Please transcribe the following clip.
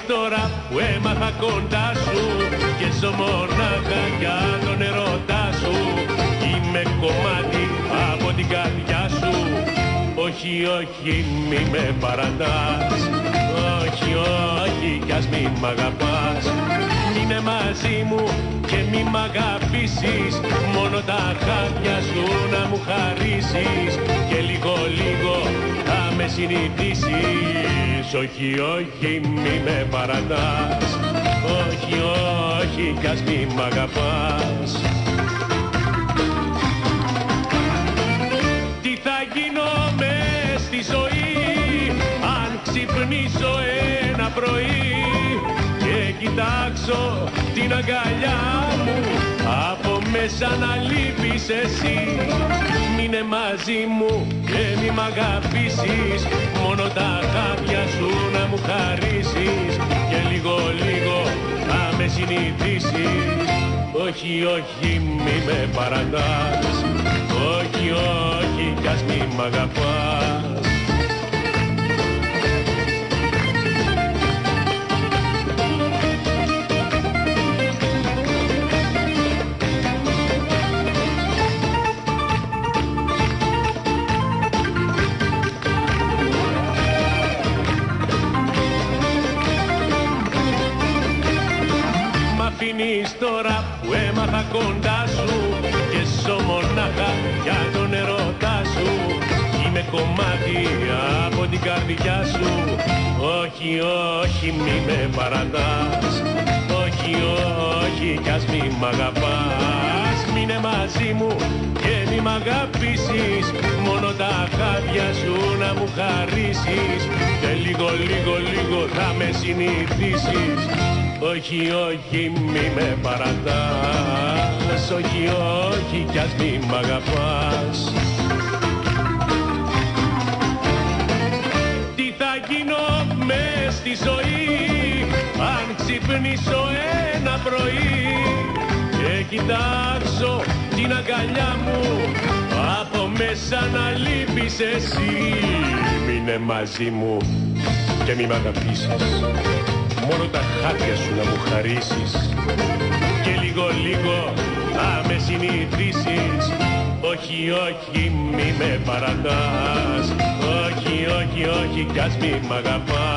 τώρα που έμαθα κοντά σου και ζω μονάχα για τον ερώτα σου. Είμαι κομμάτι από την καρδιά σου. Όχι, όχι, μη με παρατάς. Όχι, όχι, κι ας μη μ' αγαπάς. Μείνε μαζί μου και μη μ' αγαπήσεις. Μόνο τα χάδια σου να μου χαρίσεις και λίγο λίγο θα με συνηθίσεις. Όχι, όχι, μη με παρατάς. Όχι, όχι, κι ας μη μ' αγαπάς. Τι θα γίνω μες στη ζωή αν ξυπνήσω ένα πρωί και κοιτάξω την αγκαλιά μου από μέσα να λείπεις εσύ. Μείνε μαζί μου και μη μ' αγαπήσεις. Μόνο τα χάδια σου να μου χαρίσεις και λίγο λίγο θα με συνηθίσεις. Όχι, όχι, μη με παρατάς. Όχι, όχι, κι ας μη μ' αγαπάς. Αφήνεις τώρα που έμαθα κοντά σου και ζω μονάχα για τον ερώτα σου. Είμαι κομμάτι από την καρδιά σου. Όχι, όχι, μη με παρατάς. Όχι, όχι, κι ας μη μ' αγαπάς. Μείνε μαζί μου και μη μ' αγαπήσεις. Μόνο τα χάδια σου να μου χαρίσεις και λίγο, λίγο, λίγο θα με συνηθίσεις. Όχι, όχι, μη με παρατάς. Όχι, όχι, κι ας μη μ' αγαπάς. Τι θα γίνω μες στη ζωή αν ξυπνήσω ένα πρωί και κοιτάξω την αγκαλιά μου από μέσα να λείπεις εσύ. Μείνε μαζί μου και μη μ' αγαπήσεις. Μόνο τα χάτια σου να μου χαρίσεις και λίγο λίγο θα με συνηθίσεις. Όχι, όχι, μη με παρατάς. Όχι, όχι, όχι, κι ας μη μ' αγαπάς.